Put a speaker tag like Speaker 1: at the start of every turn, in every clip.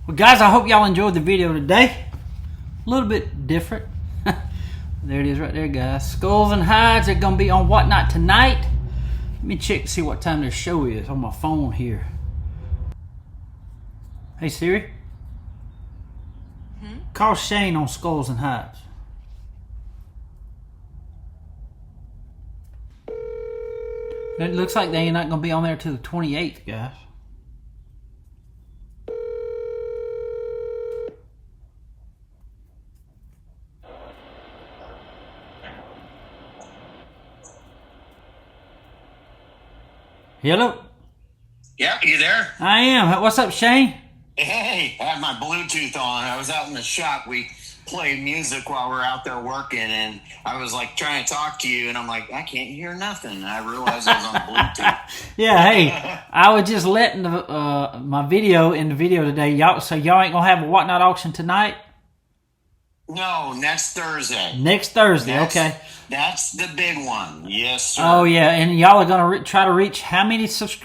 Speaker 1: Well, guys, I hope y'all enjoyed the video today. A little bit different. There it is right there, guys. Skulls and Hides are going to be on Whatnot tonight. Let me check to see what time their show is on my phone here. Hey, Siri. Call Shane on Skulls and Hides. It looks like they're not going to be on there till the 28th, guys. Hello?
Speaker 2: Yep, you there?
Speaker 1: I am. What's up, Shane?
Speaker 2: Hey, I have my Bluetooth on. I was out in the shop. We played music while we're out there working, and I was like trying to talk to you, and I'm like, I can't hear nothing. And I realized I was on Bluetooth.
Speaker 1: Yeah, hey, I was just letting my video in the video today. So y'all ain't gonna have a Whatnot auction tonight?
Speaker 2: No, next Thursday.
Speaker 1: Next Thursday, okay.
Speaker 2: That's the big one. Yes, sir.
Speaker 1: Oh yeah, and y'all are gonna try to reach how many sales?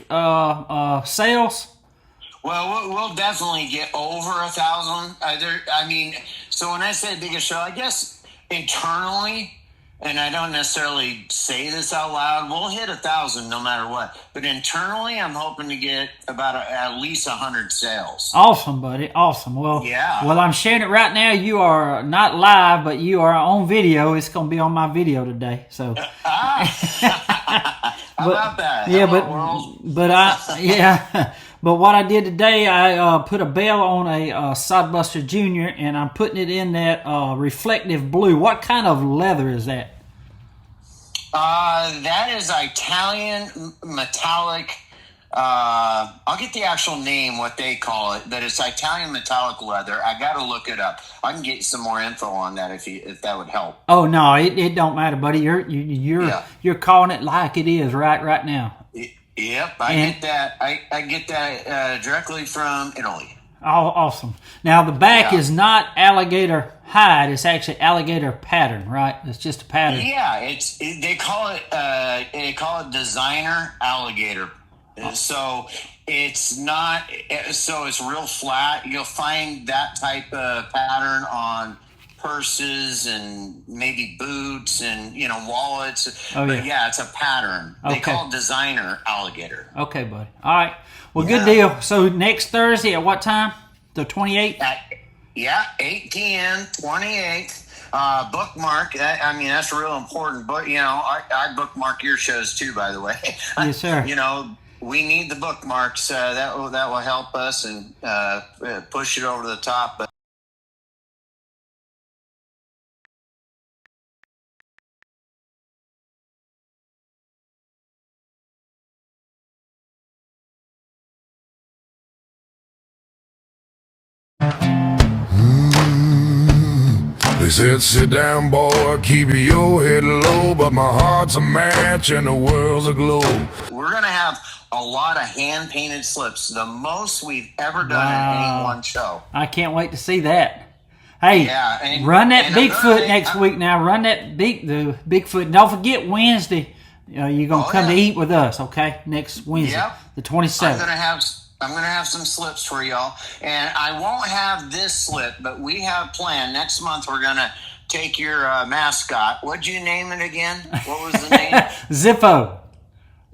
Speaker 2: Well, we'll definitely get over 1,000. So when I say biggest show, I guess internally, and I don't necessarily say this out loud, we'll hit 1,000 no matter what. But internally, I'm hoping to get about at least 100 sales.
Speaker 1: Awesome, buddy. Awesome. Well,
Speaker 2: yeah.
Speaker 1: Well, I'm sharing it right now. You are not live, but you are on video. It's gonna be on my video today. So.
Speaker 2: How about that?
Speaker 1: Yeah,
Speaker 2: Hello,
Speaker 1: But what I did today, I put a bell on a Sodbuster Jr. and I'm putting it in that reflective blue. What kind of leather is that?
Speaker 2: That is Italian metallic. I'll get the actual name, what they call it, but it's Italian metallic leather. I got to look it up. I can get you some more info on that if that would help.
Speaker 1: Oh no, it don't matter, buddy. You're calling it like it is right now.
Speaker 2: Yep, I get that directly from Italy.
Speaker 1: Oh, awesome. Now the back is not alligator hide; it's actually alligator pattern, right? It's just a pattern.
Speaker 2: Yeah, they call it designer alligator. So it's not. So it's real flat. You'll find that type of pattern on purses and maybe boots and wallets.
Speaker 1: Oh, yeah.
Speaker 2: But yeah, it's a pattern.
Speaker 1: Okay.
Speaker 2: They call it designer alligator.
Speaker 1: Okay, buddy. All right. Well, good deal. So next Thursday at what time? The 28th?
Speaker 2: 8 p.m. 28th. Bookmark. That's real important. But I bookmark your shows too, by the way.
Speaker 1: Yes, sir.
Speaker 2: We need the bookmarks. That will help us and push it over the top. But
Speaker 3: They said, sit down, boy, keep your head low, but my heart's a match and the world's a glow.
Speaker 2: We're going to have a lot of hand-painted slips, the most we've ever done in any one show.
Speaker 1: I can't wait to see that. Hey,
Speaker 2: yeah,
Speaker 1: run that Bigfoot next week now. Run that the Bigfoot. Don't forget Wednesday. You're going to come to eat with us, okay? Next Wednesday, the 27th.
Speaker 2: I'm gonna have some slips for y'all, and I won't have this slip, but we have planned next month. We're gonna take your mascot. What'd you name it again? What was the name?
Speaker 1: Zippo.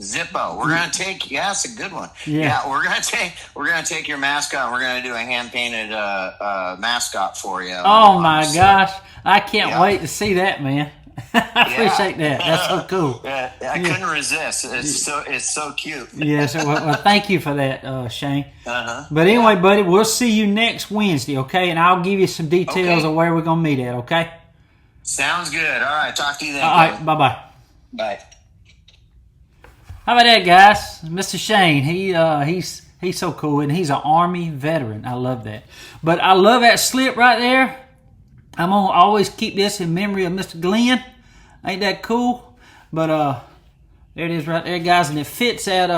Speaker 2: Zippo. We're gonna take. Yeah, that's a good one.
Speaker 1: Yeah.
Speaker 2: We're gonna take your mascot. And we're gonna do a hand painted mascot for you.
Speaker 1: Oh my gosh! I can't wait to see that, man. I appreciate that. That's so cool.
Speaker 2: I couldn't resist. It's so cute.
Speaker 1: Yes. Well, thank you for that, Shane. But anyway, buddy, we'll see you next Wednesday, okay? And I'll give you some details of where we're gonna meet at, okay?
Speaker 2: Sounds good. All right. Talk to you then.
Speaker 1: All right. Bye.
Speaker 2: Bye.
Speaker 1: How about that, guys? Mr. Shane. He's so cool, and he's an Army veteran. I love that. But I love that slip right there. I'm going to always keep this in memory of Mr. Glenn. Ain't that cool? But there it is right there, guys. And it fits at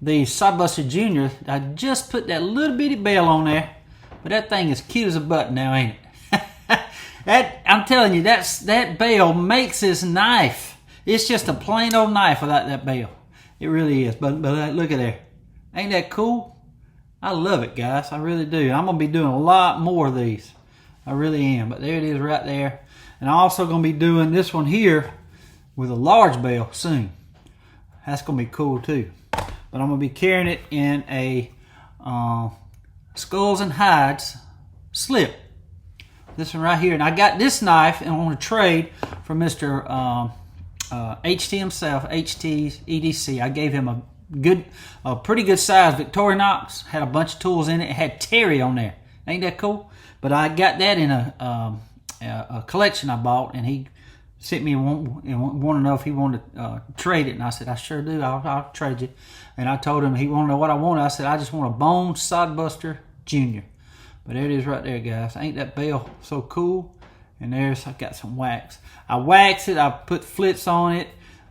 Speaker 1: the Sodbuster Jr. I just put that little bitty bell on there. But that thing is cute as a button now, ain't it? I'm telling you, that bell makes this knife. It's just a plain old knife without that bell. It really is. But look at there. Ain't that cool? I love it, guys. I really do. I'm going to be doing a lot more of these. I really am. But there it is right there. And I'm also going to be doing this one here with a large bale soon. That's going to be cool too. But I'm going to be carrying it in a Skulls and Hides slip. This one right here. And I got this knife and I want to trade from Mr. HT himself, HT EDC. I gave him a pretty good size Victorinox. Had a bunch of tools in it. It had Terry on there. Ain't that cool? But I got that in a collection I bought, and he sent me and wanted to know if he wanted to trade it. And I said, I sure do. I'll trade you. And I told him he wanted to know what I wanted. I said, I just want a Bone Sod Buster Jr. But there it is right there, guys. Ain't that bale so cool? And I got some wax. I waxed it. I put flits on it.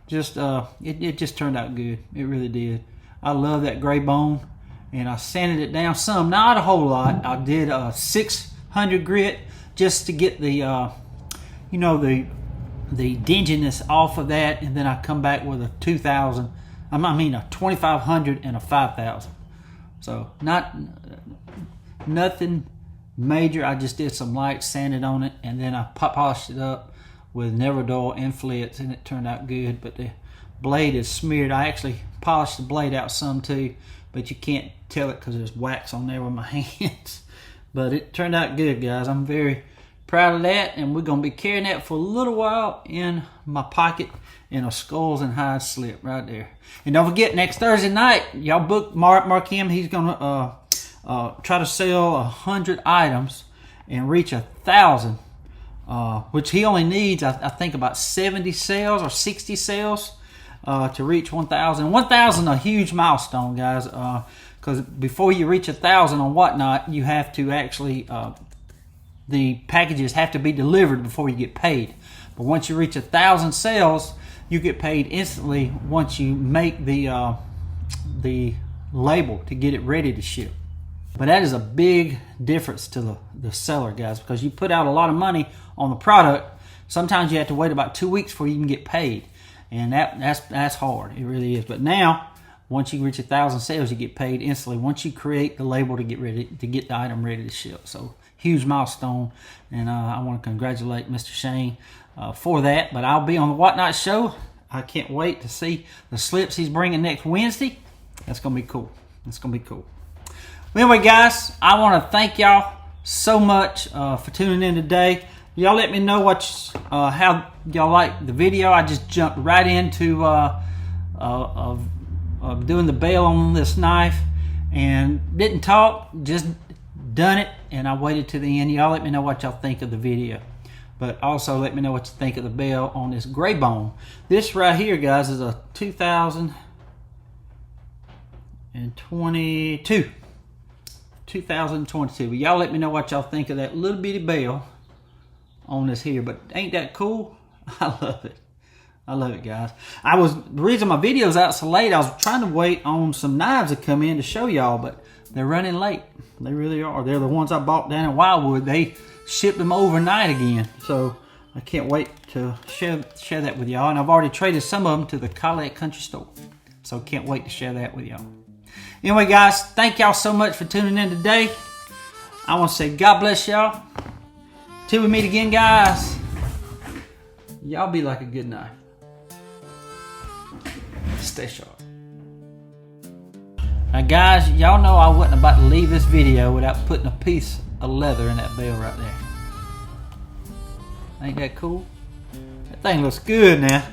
Speaker 1: Just it just turned out good. It really did. I love that gray bone. And I sanded it down some, not a whole lot. I did 600 grit just to get the the dinginess off of that, and then I come back with a 2,000. I mean a 2,500 and a 5,000. So nothing major. I just did some light sanded on it, and then I polished it up with Never Dull and flits, and it turned out good. But the blade is smeared. I actually polished the blade out some too, but you can't tell it because there's wax on there with my hands. But it turned out good, guys. I'm very proud of that, and we're going to be carrying that for a little while in my pocket in a Skulls and Hides slip right there. And don't forget, next Thursday night, y'all book Mark him. He's going to try to sell 100 items and reach 1,000, which he only needs, I think, about 70 sales or 60 sales to reach 1,000. 1,000 a huge milestone, guys, because before you reach 1,000 on Whatnot, you have to actually the packages have to be delivered before you get paid. But once you reach 1,000 sales, you get paid instantly once you make the label to get it ready to ship. But that is a big difference to the seller, guys, because you put out a lot of money on the product. Sometimes you have to wait about 2 weeks before you can get paid, and that's hard. It really is. But now, once you reach 1,000 sales, you get paid instantly once you create the label to get the item ready to ship. So huge milestone, and I want to congratulate Mr. Shane for that. But I'll be on the Whatnot show. I can't wait to see the slips he's bringing next Wednesday. That's gonna be cool. That's gonna be cool. Well, anyway, guys, I want to thank y'all so much for tuning in today. Y'all let me know how y'all like the video. I just jumped right into doing the bail on this knife and didn't talk, just done it, and I waited to the end. Y'all let me know what y'all think of the video, but also let me know what you think of the bail on this gray bone. This right here, guys, is a 2022. But y'all let me know what y'all think of that little bitty bail on this here. But ain't that cool? I love it. I love it, guys. The reason my video's out so late, I was trying to wait on some knives to come in to show y'all, but they're running late. They really are. They're the ones I bought down in Wildwood. They shipped them overnight again. So I can't wait to share that with y'all. And I've already traded some of them to the Colette Country Store. So can't wait to share that with y'all. Anyway, guys, thank y'all so much for tuning in today. I want to say God bless y'all. Till we meet again, guys, y'all be like a good knife. Stay sharp. Now, guys, y'all know I wasn't about to leave this video without putting a piece of leather in that bail right there. Ain't that cool? That thing looks good now.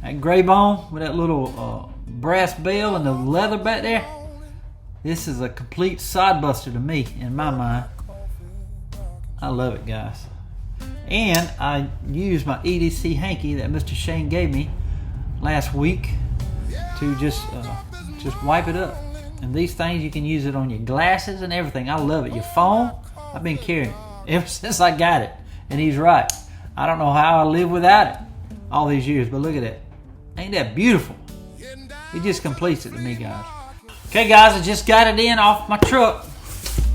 Speaker 1: That gray bone with that little brass bail and the leather back there. This is a complete Sodbuster to me, in my mind. I love it, guys. And I used my EDC hanky that Mr. Shane gave me last week to just wipe it up. And these things, you can use it on your glasses and everything. I love it. Your phone, I've been carrying it ever since I got it. And he's right. I don't know how I live without it all these years, but look at that. Ain't that beautiful? It just completes it to me, guys. Okay, guys, I just got it in off my truck.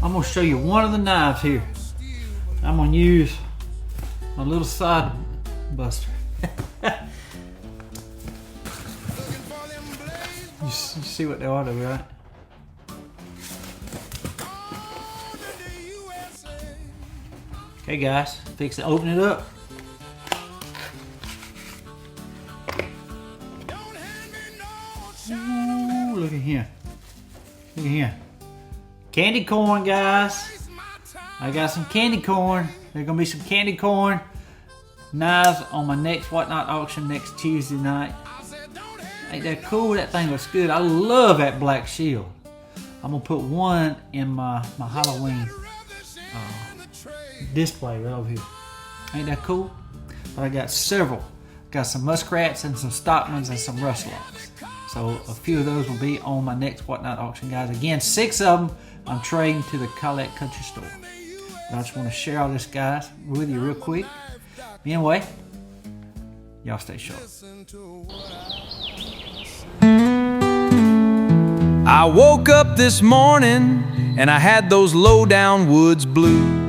Speaker 1: I'm going to show you one of the knives here. I'm going to use my little Sodbuster. You see what they are, right? Okay, guys, fix to open it up. Ooh, look at here. Look at here. Candy corn, guys. I got some candy corn. There's gonna be some candy corn knives on my next Whatnot auction next Tuesday night. Ain't that cool? That thing looks good. I love that black shield. I'm gonna put one in my Halloween display right over here. Ain't that cool? But I got several. Got some muskrats and some stockmans and some rustlocks. So a few of those will be on my next Whatnot auction, guys. Again, 6 of them I'm trading to the Collect Country Store. But I just want to share all this, guys, with you real quick. Anyway, y'all stay sharp.
Speaker 4: I woke up this morning and I had those low down woods blues.